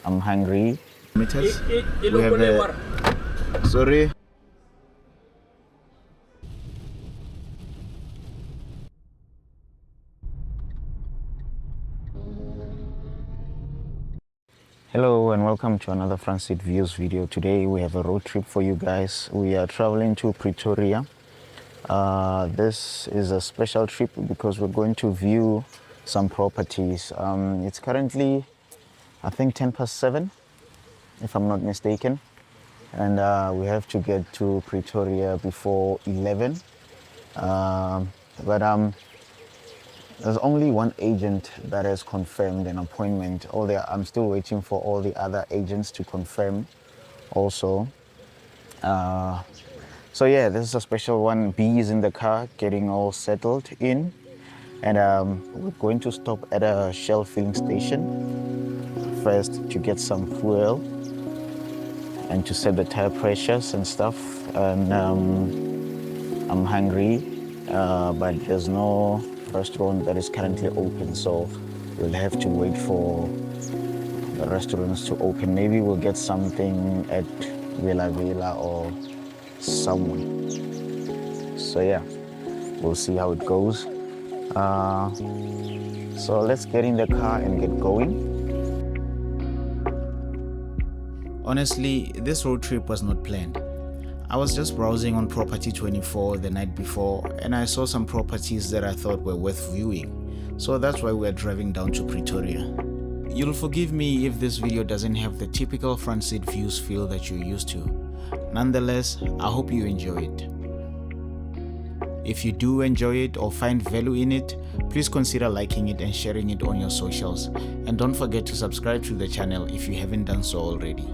I'm hungry. Meters. We have the sorry. Hello and welcome to another Transit Views video. Today we have a road trip for you guys. We are traveling to Pretoria. This is a special trip because we're going to view some properties. It's currently, I think, 10 past 7, if I'm not mistaken. And we have to get to Pretoria before 11. But there's only one agent that has confirmed an appointment. I'm still waiting for all the other agents to confirm also. So yeah, this is a special one. B is in the car getting all settled in. And we're going to stop at a Shell filling station first to get some fuel and to set the tire pressures and stuff. And I'm hungry, but there's no restaurant that is currently open, so we'll have to wait for the restaurants to open. Maybe we'll get something at Villa Villa or somewhere. So yeah, we'll see how it goes. So let's get in the car and get going. Honestly, this road trip was not planned. I was just browsing on Property 24 the night before and I saw some properties that I thought were worth viewing. So that's why we're driving down to Pretoria. You'll forgive me if this video doesn't have the typical front seat views feel that you're used to. Nonetheless, I hope you enjoy it. If you do enjoy it or find value in it, please consider liking it and sharing it on your socials. And don't forget to subscribe to the channel if you haven't done so already.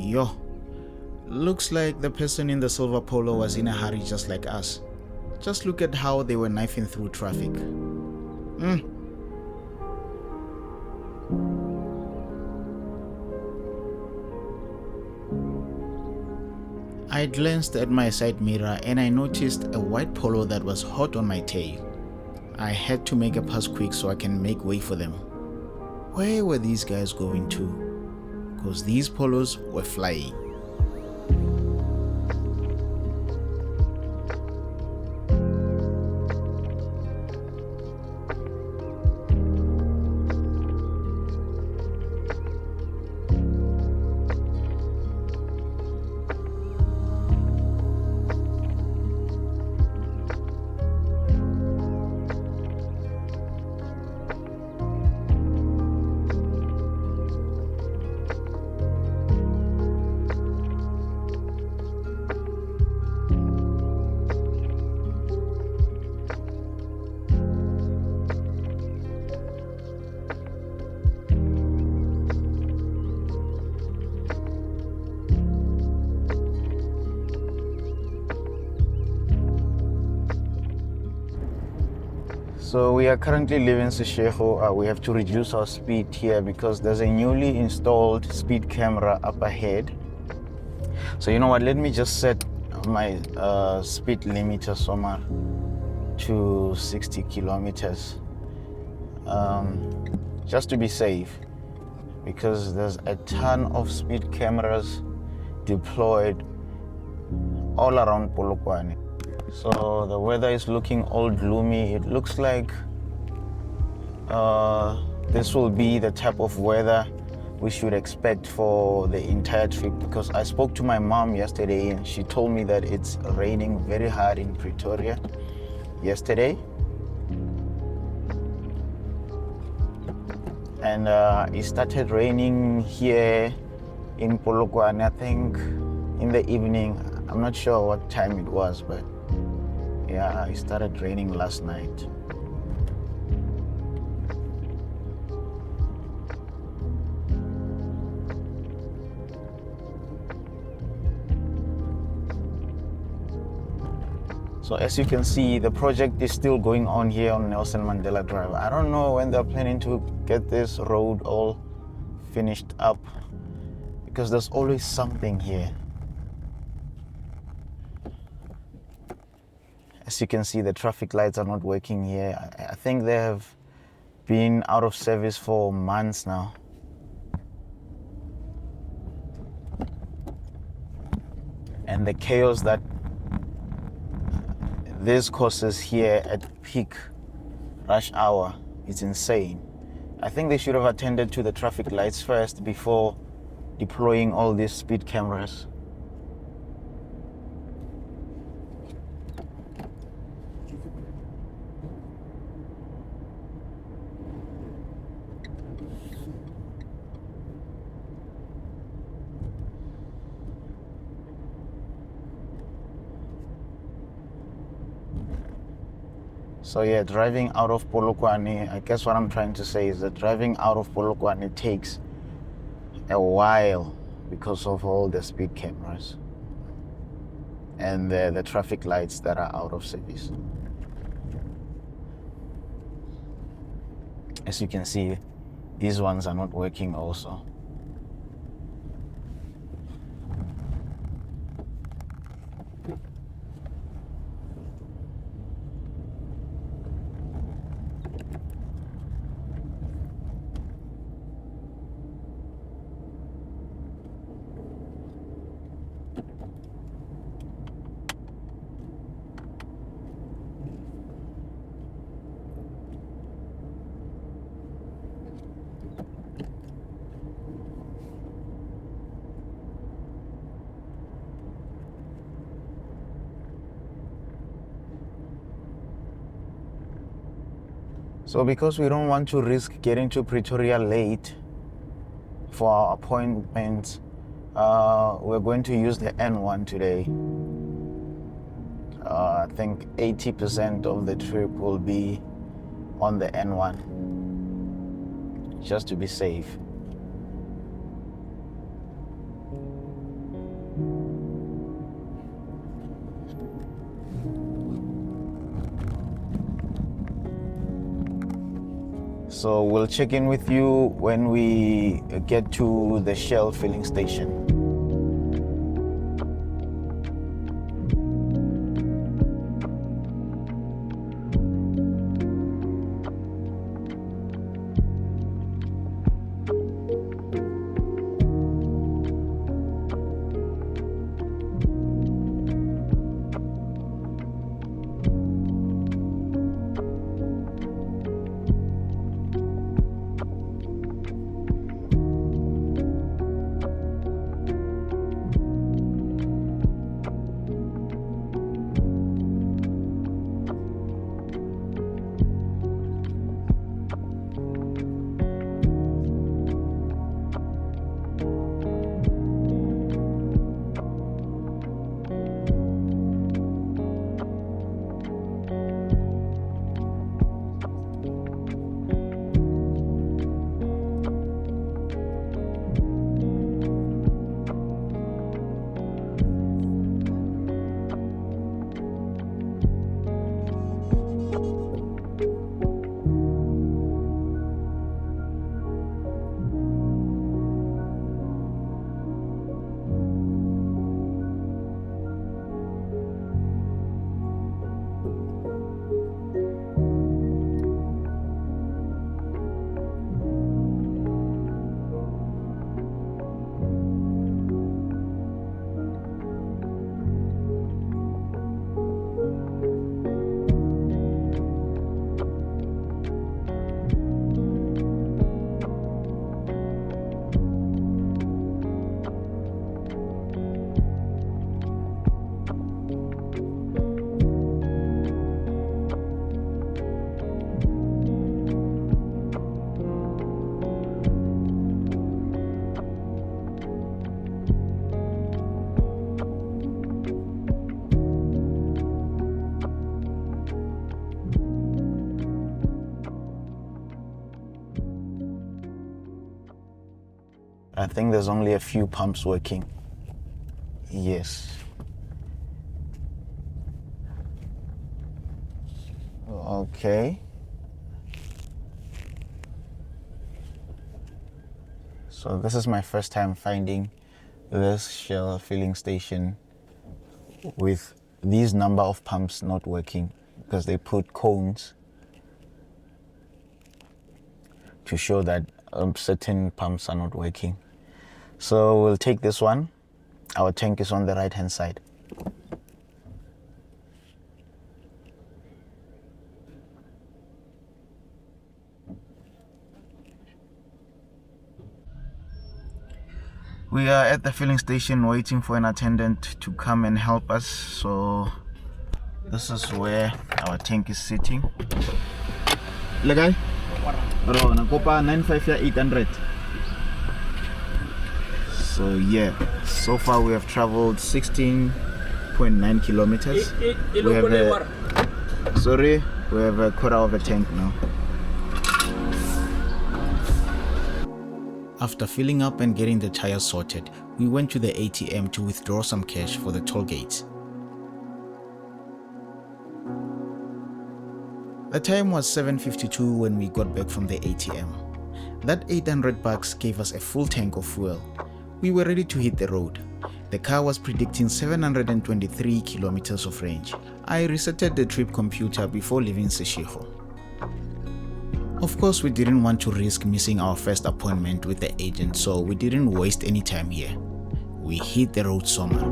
Yo, looks like the person in the silver polo was in a hurry just like us. Just look at how they were knifing through traffic. I glanced at my side mirror and I noticed a white polo that was hot on my tail. I had to make a pass quick so I can make way for them. Where were these guys going to? Because these polos were flying. So we are currently leaving Seshego. We have to reduce our speed here because there's a newly installed speed camera up ahead. So you know what, let me just set my speed limiter somewhere to 60 kilometers, just to be safe, because there's a ton of speed cameras deployed all around Polokwane. So the weather is looking all gloomy. It looks like this will be the type of weather we should expect for the entire trip, because I spoke to my mom yesterday and she told me that it's raining very hard in Pretoria yesterday. And it started raining here in Polokwane, I think in the evening. I'm not sure what time it was, but yeah, it started raining last night. So as you can see, the project is still going on here on Nelson Mandela Drive. I don't know when they're planning to get this road all finished up, because there's always something here. As you can see, the traffic lights are not working here. I think they have been out of service for months now. And the chaos that this causes here at peak rush hour is insane. I think they should have attended to the traffic lights first before deploying all these speed cameras. So yeah, driving out of Polokwane, I guess what I'm trying to say is that driving out of Polokwane takes a while because of all the speed cameras and the traffic lights that are out of service. As you can see, these ones are not working also. So because we don't want to risk getting to Pretoria late for our appointments, we're going to use the N1 today. I think 80% of the trip will be on the N1, just to be safe. So we'll check in with you when we get to the Shell filling station. I think there's only a few pumps working. Yes. Okay. So this is my first time finding this Shell filling station with these number of pumps not working, because they put cones to show that certain pumps are not working. So we'll take this one. Our tank is on the right hand side. We are at the filling station waiting for an attendant to come and help us. So this is where our tank is sitting. Legai? Bro, nakopa 95800. So yeah, so far we have traveled 16.9 kilometers. We have a quarter of a tank now. After filling up and getting the tires sorted, we went to the ATM to withdraw some cash for the toll gates. The time was 7:52 when we got back from the ATM. That 800 bucks gave us a full tank of fuel. We were ready to hit the road. The car was predicting 723 kilometers of range. I resetted the trip computer before leaving Seshego. Of course, we didn't want to risk missing our first appointment with the agent, so we didn't waste any time here. We hit the road somewhere.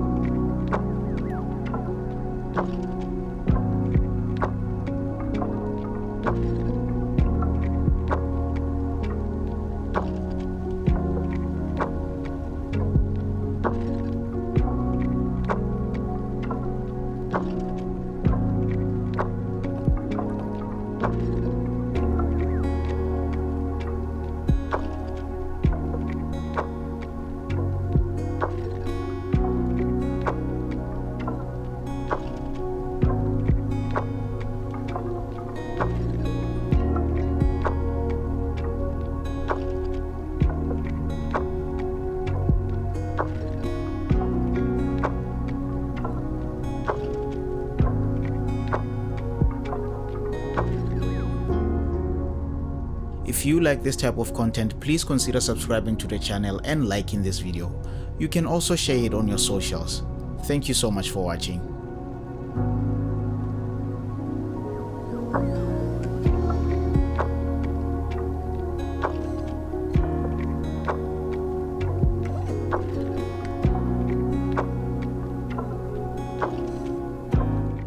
If you like this type of content, please consider subscribing to the channel and liking this video. You can also share it on your socials. Thank you so much for watching.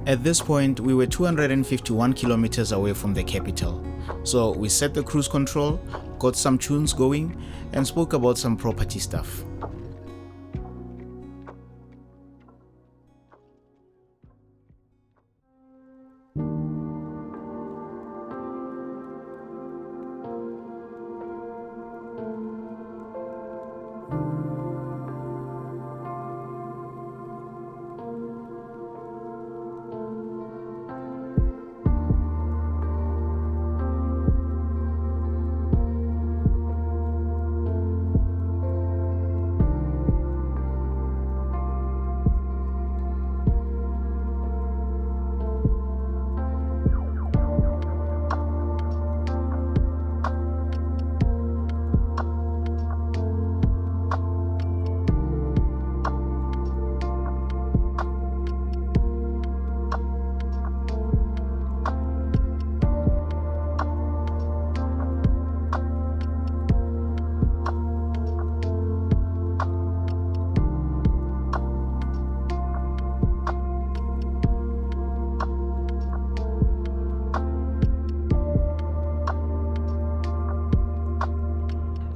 At this point, we were 251 kilometers away from the capital. So we set the cruise control, got some tunes going, and spoke about some property stuff.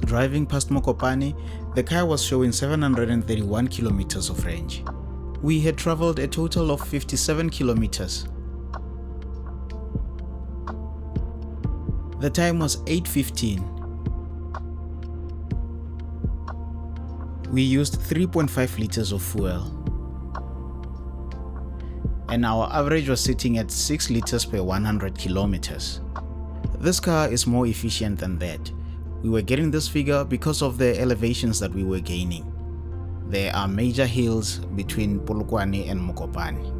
Driving past Mokopane, the car was showing 731 kilometers of range. We had traveled a total of 57 kilometers. The time was 8:15. We used 3.5 liters of fuel, and our average was sitting at 6 liters per 100 kilometers. This car is more efficient than that. We were getting this figure because of the elevations that we were gaining. There are major hills between Polokwane and Mokopane.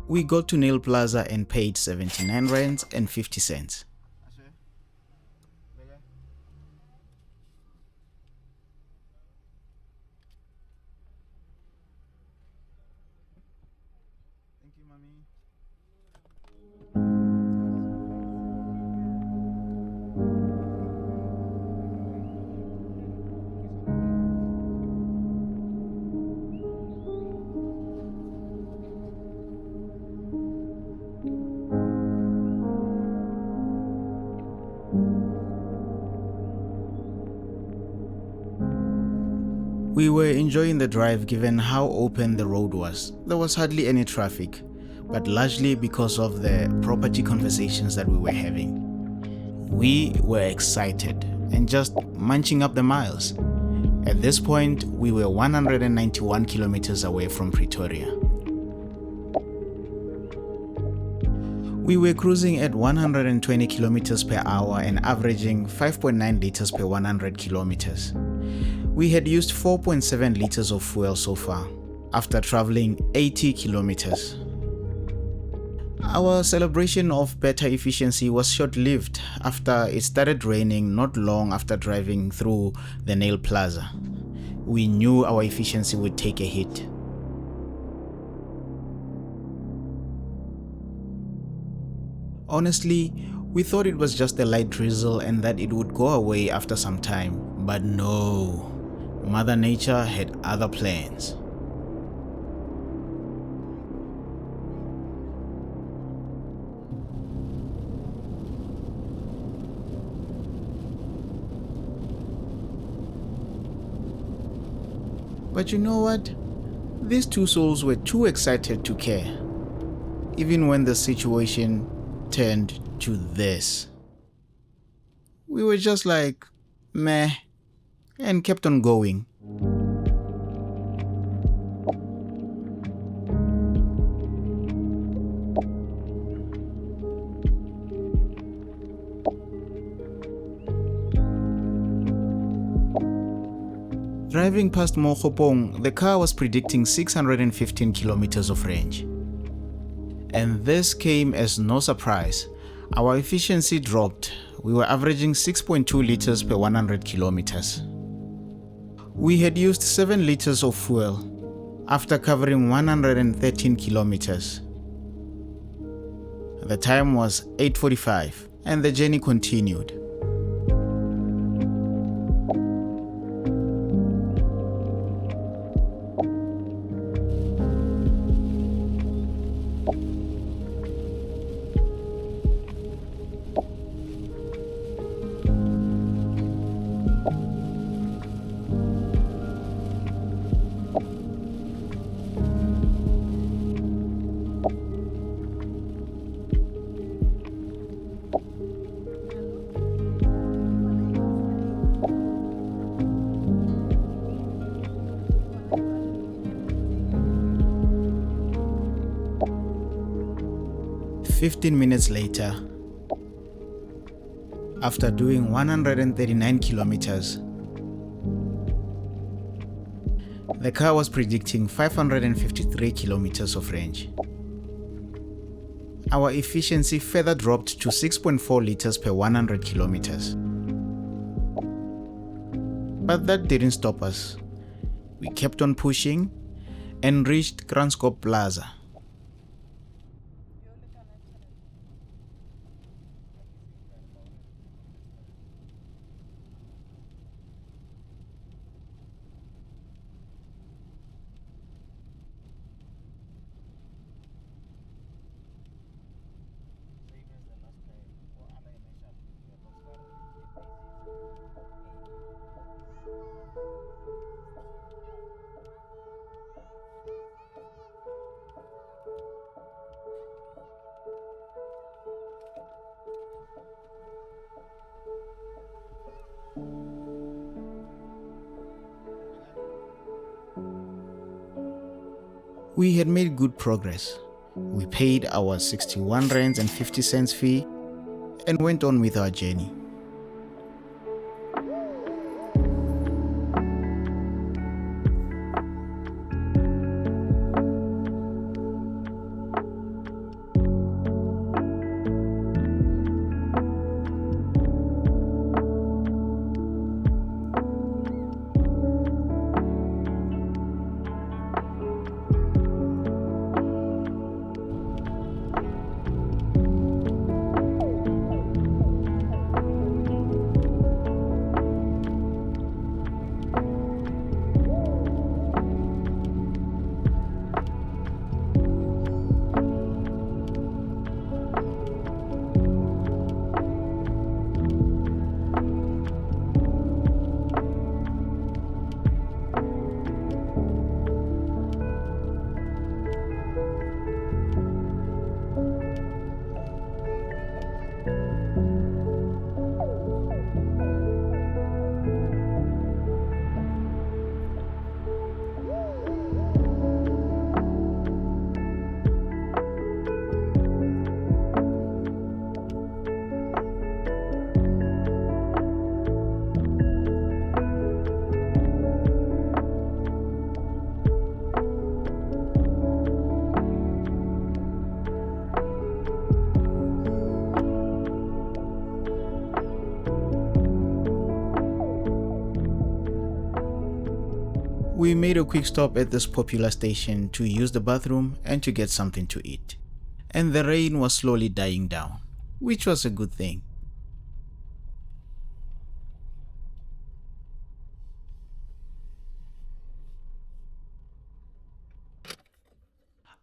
We got to Nail Plaza and paid 79 rands and 50 cents. Thank you, mommy. We were enjoying the drive given how open the road was. There was hardly any traffic, but largely because of the property conversations that we were having. We were excited and just munching up the miles. At this point, we were 191 kilometers away from Pretoria. We were cruising at 120 kilometers per hour and averaging 5.9 liters per 100 kilometers. We had used 4.7 liters of fuel so far, after traveling 80 kilometers. Our celebration of better efficiency was short-lived after it started raining not long after driving through the Nail Plaza. We knew our efficiency would take a hit. Honestly, we thought it was just a light drizzle and that it would go away after some time, but no. Mother Nature had other plans. But you know what? These two souls were too excited to care, even when the situation turned to this. We were just like, meh, and kept on going. Driving past Mokopong, the car was predicting 615 kilometers of range. And this came as no surprise. Our efficiency dropped. We were averaging 6.2 liters per 100 kilometers. We had used 7 liters of fuel after covering 113 kilometers. The time was 8:45 and the journey continued. "15 minutes later, after doing 139 kilometers, the car was predicting 553 kilometers of range. Our efficiency further dropped to 6.4 liters per 100 kilometers. But that didn't stop us. We kept on pushing and reached Kranskop Plaza. We had made good progress. We paid our 61 rands and 50 cents fee and went on with our journey. We made a quick stop at this popular station to use the bathroom and to get something to eat. And the rain was slowly dying down, which was a good thing.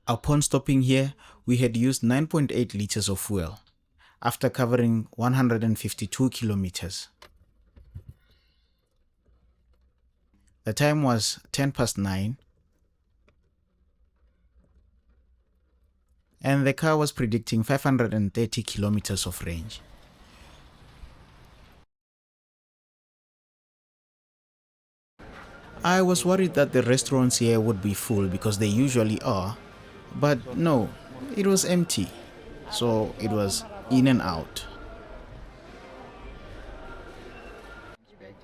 Upon stopping here, we had used 9.8 liters of fuel after covering 152 kilometers. The time was 10 past 9 and the car was predicting 530 kilometers of range. I was worried that the restaurants here would be full because they usually are, but no, it was empty, so it was in and out.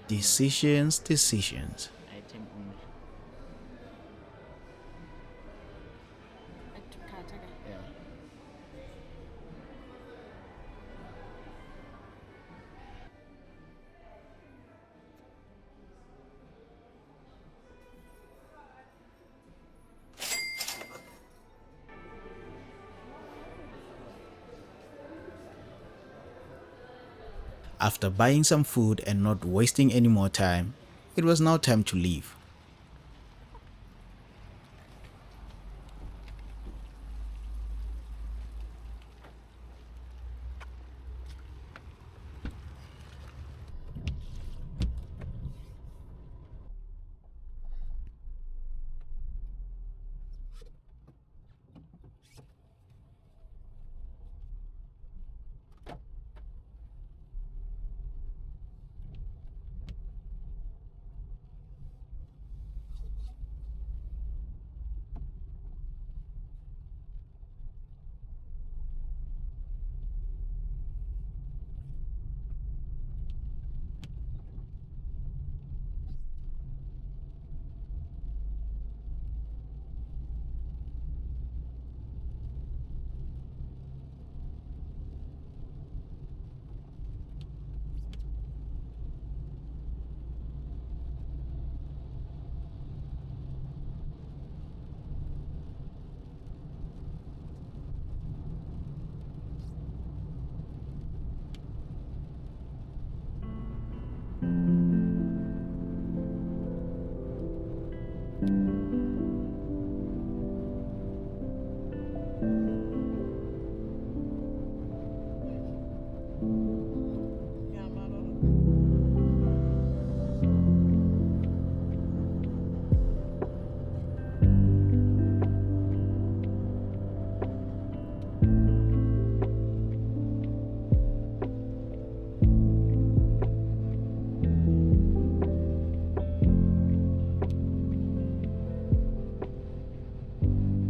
Decisions. After buying some food and not wasting any more time, it was now time to leave.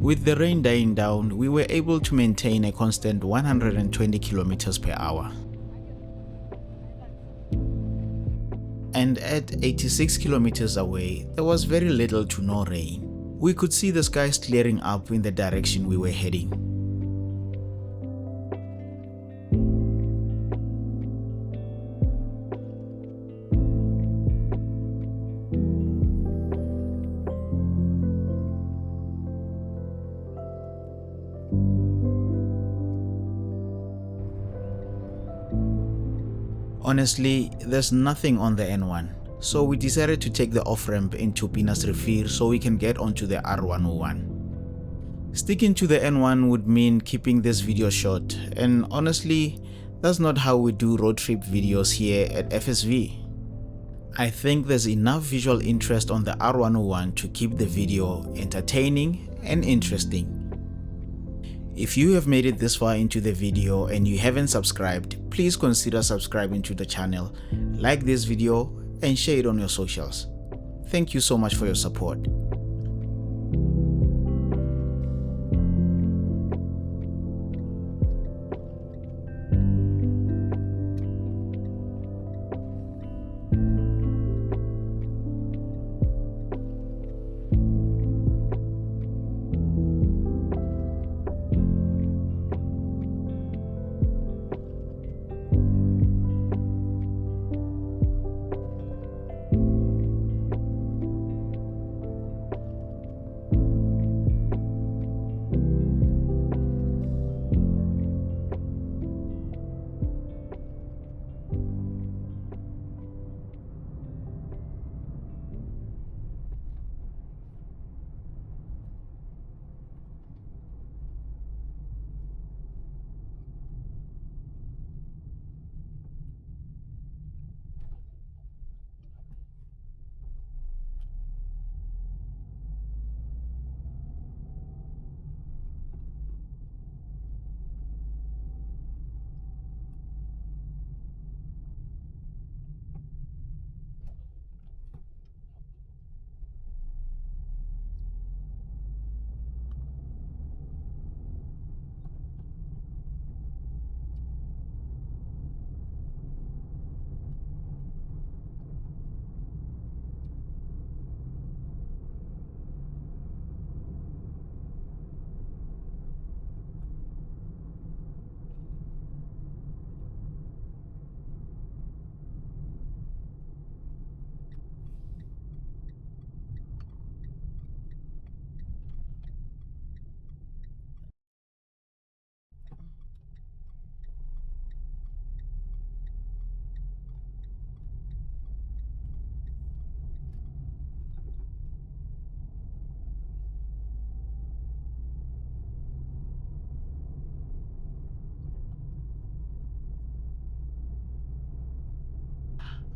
With the rain dying down, we were able to maintain a constant 120 kilometers per hour. And at 86 kilometers away, there was very little to no rain. We could see the skies clearing up in the direction we were heading. Honestly, there's nothing on the N1, so we decided to take the off-ramp into Pinas Rivier so we can get onto the R101. Sticking to the N1 would mean keeping this video short, and honestly, that's not how we do road trip videos here at FSV. I think there's enough visual interest on the R101 to keep the video entertaining and interesting. If you have made it this far into the video and you haven't subscribed, please consider subscribing to the channel, like this video and share it on your socials. Thank you so much for your support.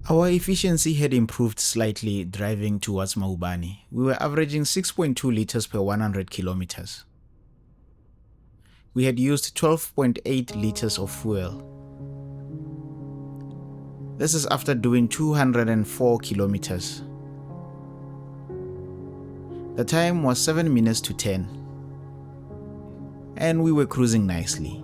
Our efficiency had improved slightly driving towards Mahubani. We were averaging 6.2 liters per 100 kilometers. We had used 12.8 liters of fuel. This is after doing 204 kilometers. The time was 7 minutes to 10, and we were cruising nicely.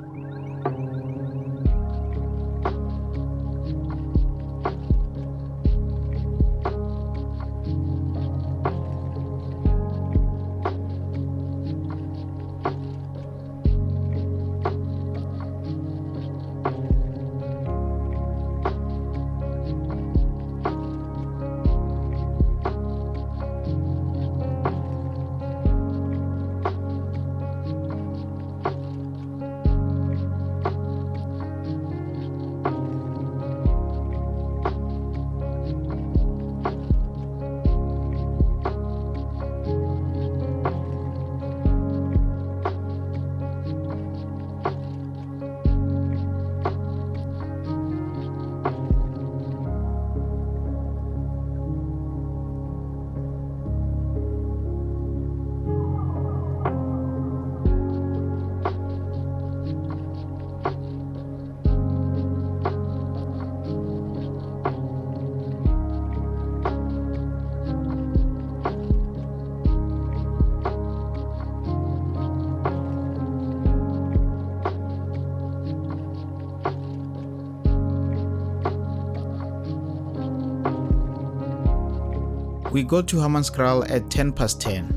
We got to Hammanskraal at 10 past 10.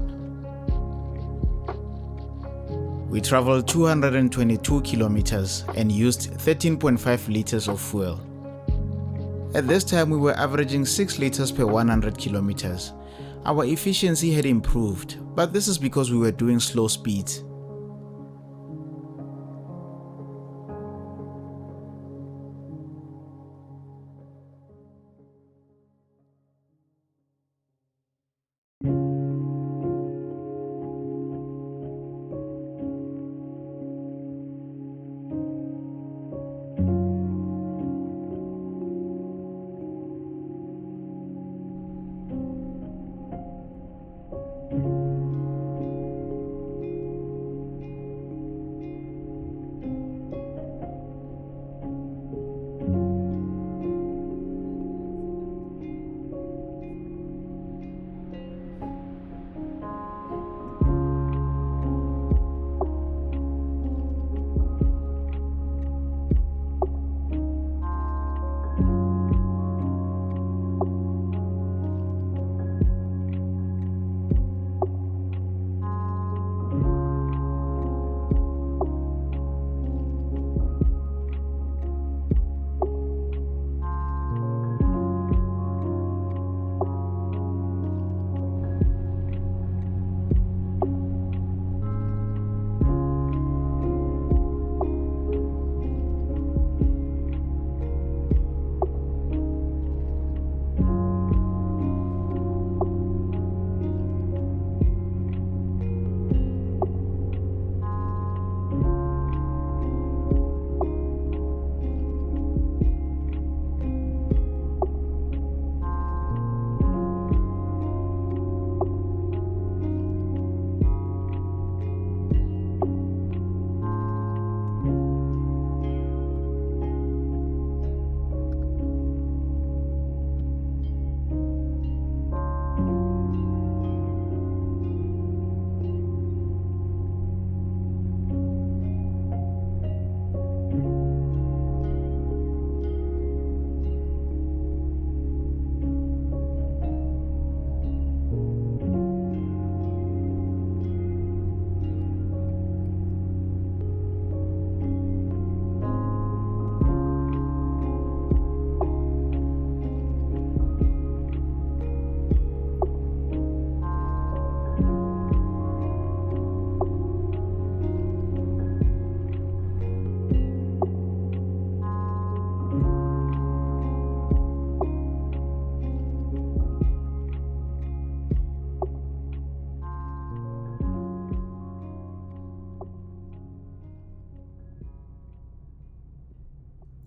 We traveled 222 kilometers and used 13.5 liters of fuel. At this time, we were averaging 6 liters per 100 kilometers. Our efficiency had improved, but this is because we were doing slow speeds.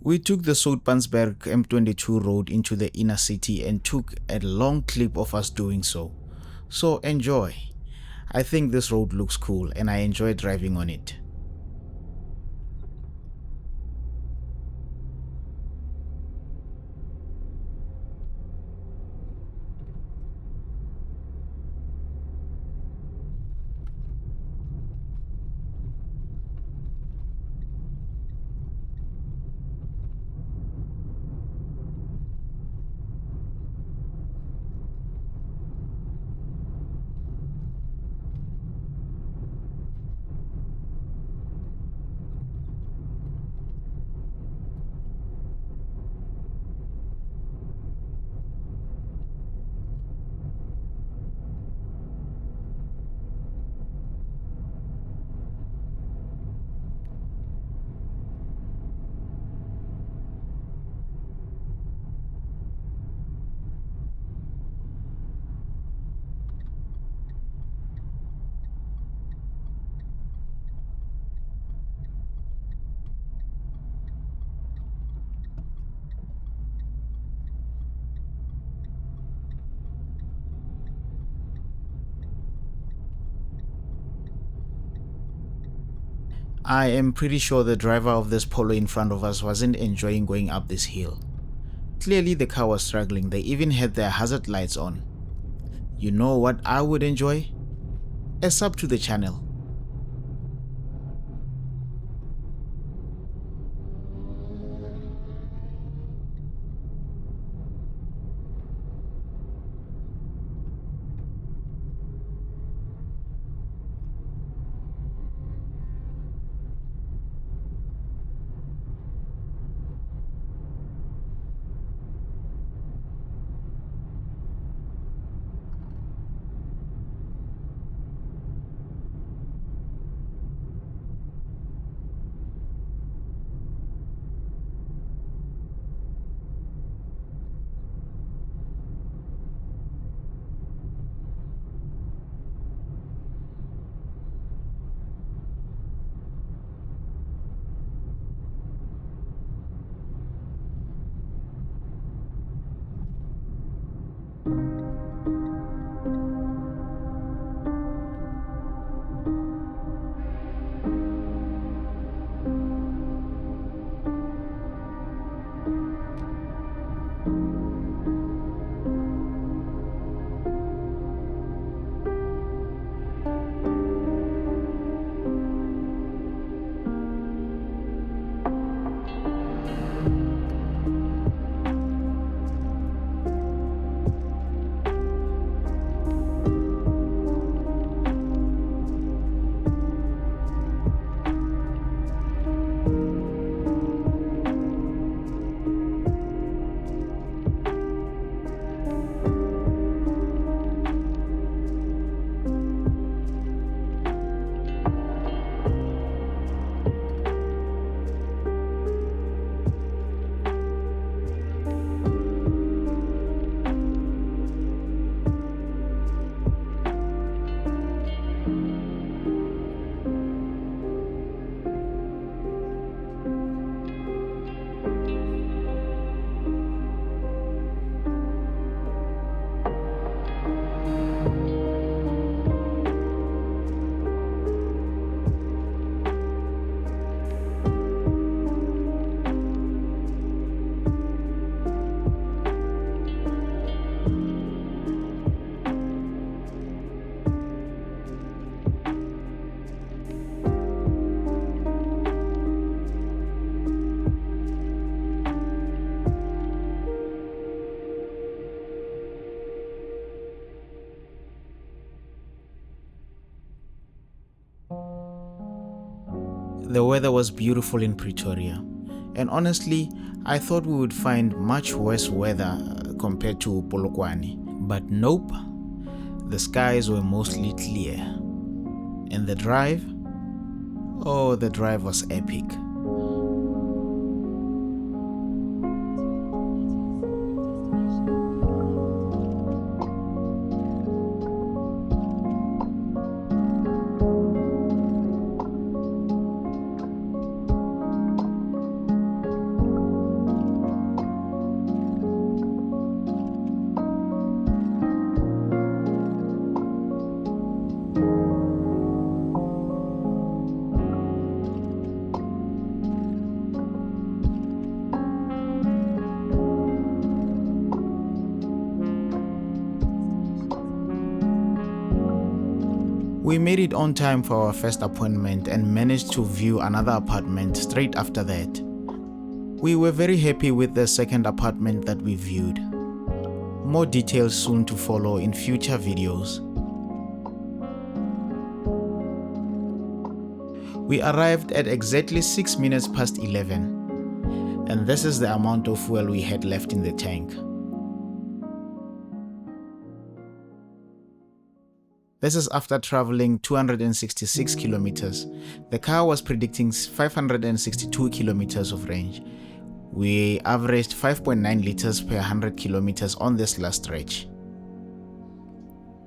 We took the Soutpansberg M22 road into the inner city and took a long clip of us doing so. So enjoy. I think this road looks cool and I enjoy driving on it. I am pretty sure the driver of this Polo in front of us wasn't enjoying going up this hill. Clearly the car was struggling, they even had their hazard lights on. You know what I would enjoy? A sub to the channel. The weather was beautiful in Pretoria, and honestly, I thought we would find much worse weather compared to Polokwane. But nope, the skies were mostly clear. And the drive? Oh, the drive was epic. We made it on time for our first appointment and managed to view another apartment straight after that. We were very happy with the second apartment that we viewed. More details soon to follow in future videos. We arrived at exactly 6 minutes past 11, and this is the amount of fuel we had left in the tank. This is after traveling 266 kilometers. The car was predicting 562 kilometers of range. We averaged 5.9 liters per 100 kilometers on this last stretch.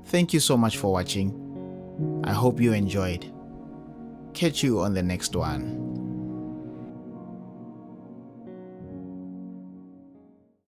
Thank you so much for watching. I hope you enjoyed. Catch you on the next one.